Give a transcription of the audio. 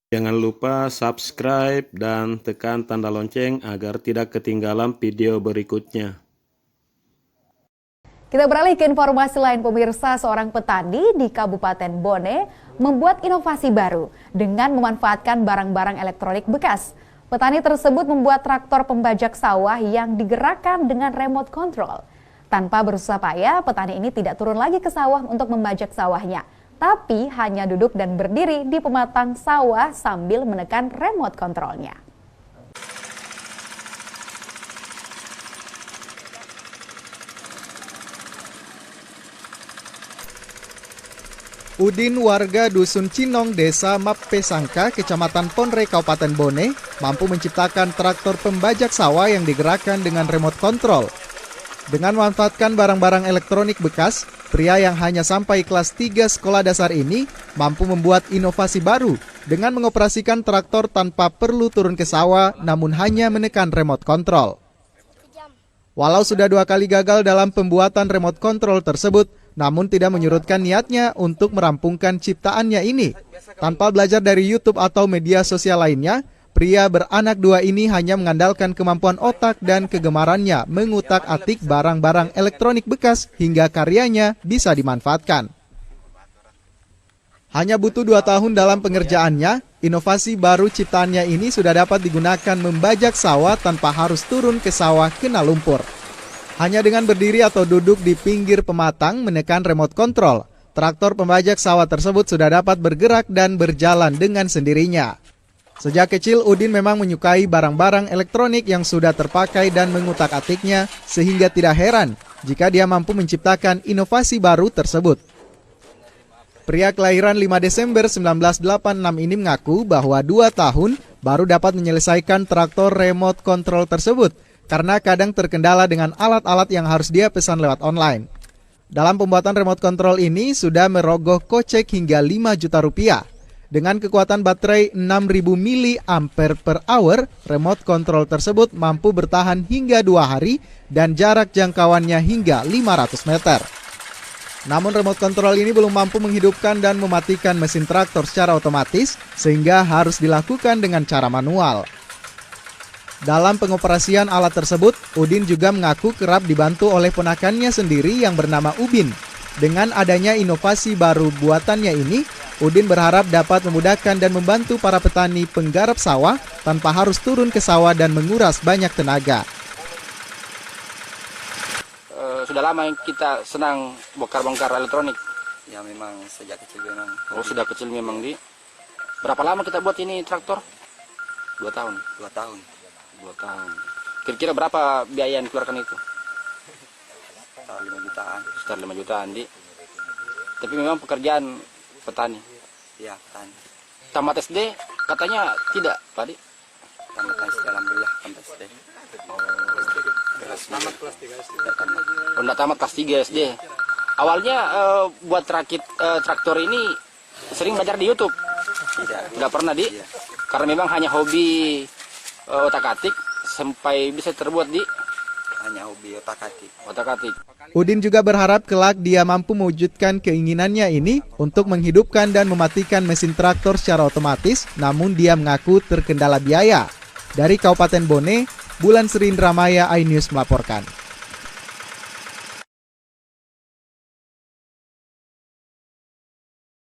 Jangan lupa subscribe dan tekan tanda lonceng agar tidak ketinggalan video berikutnya. Kita beralih ke informasi lain, pemirsa. Seorang petani di Kabupaten Bone membuat inovasi baru dengan memanfaatkan barang-barang elektronik bekas. Petani tersebut membuat traktor pembajak sawah yang digerakkan dengan remote control. Tanpa berusaha payah, petani ini tidak turun lagi ke sawah untuk membajak sawahnya, tapi hanya duduk dan berdiri di pematang sawah sambil menekan remote kontrolnya. Udin, warga Dusun Cinong, Desa Mappesangka, Kecamatan Ponre, Kabupaten Bone, mampu menciptakan traktor pembajak sawah yang digerakkan dengan remote control. Dengan memanfaatkan barang-barang elektronik bekas, pria yang hanya sampai kelas 3 sekolah dasar ini mampu membuat inovasi baru dengan mengoperasikan traktor tanpa perlu turun ke sawah, namun hanya menekan remote control. Walau sudah 2 kali gagal dalam pembuatan remote control tersebut, namun tidak menyurutkan niatnya untuk merampungkan ciptaannya ini. Tanpa belajar dari YouTube atau media sosial lainnya, pria beranak 2 ini hanya mengandalkan kemampuan otak dan kegemarannya mengutak-atik barang-barang elektronik bekas hingga karyanya bisa dimanfaatkan. Hanya butuh 2 tahun dalam pengerjaannya, inovasi baru ciptaannya ini sudah dapat digunakan membajak sawah tanpa harus turun ke sawah kena lumpur. Hanya dengan berdiri atau duduk di pinggir pematang menekan remote control, traktor pembajak sawah tersebut sudah dapat bergerak dan berjalan dengan sendirinya. Sejak kecil, Udin memang menyukai barang-barang elektronik yang sudah terpakai dan mengutak-atiknya, sehingga tidak heran jika dia mampu menciptakan inovasi baru tersebut. Pria kelahiran 5 Desember 1986 ini mengaku bahwa 2 tahun baru dapat menyelesaikan traktor remote control tersebut, karena kadang terkendala dengan alat-alat yang harus dia pesan lewat online. Dalam pembuatan remote control ini sudah merogoh kocek hingga 5 juta rupiah. Dengan kekuatan baterai 6000 mAh, remote control tersebut mampu bertahan hingga 2 hari dan jarak jangkauannya hingga 500 meter. Namun remote control ini belum mampu menghidupkan dan mematikan mesin traktor secara otomatis, sehingga harus dilakukan dengan cara manual. Dalam pengoperasian alat tersebut, Udin juga mengaku kerap dibantu oleh ponakannya sendiri yang bernama Ubin. Dengan adanya inovasi baru buatannya ini, Udin berharap dapat memudahkan dan membantu para petani penggarap sawah tanpa harus turun ke sawah dan menguras banyak tenaga. Sudah lama kita senang bongkar-bongkar elektronik. Ya memang sejak kecil memang. Oh, sudah kecil memang di. Berapa lama kita buat ini traktor? 2 tahun. 2 tahun. 2 tahun. Kira-kira berapa biaya yang dikeluarkan itu? Sekitar 5 jutaan. Sekitar 5 jutaan di. Tapi memang pekerjaan petani. Iya, petani. Tamat SD katanya tidak, Pak Di? Tamat SD, alhamdulillah tamat SD. Tamat kelas 3 SD. Oh, enggak tamat kelas 3 SD. Awalnya buat rakit traktor ini sering belajar di YouTube. Tidak. Enggak pernah, Di? Iya. Karena memang hanya hobi otak-atik sampai bisa terbuat di Hanya hobi otak-atik. otak-atik. Udin juga berharap kelak dia mampu mewujudkan keinginannya ini untuk menghidupkan dan mematikan mesin traktor secara otomatis, namun dia mengaku terkendala biaya. Dari Kabupaten Bone, Bulan Sri Indramaya, iNews melaporkan.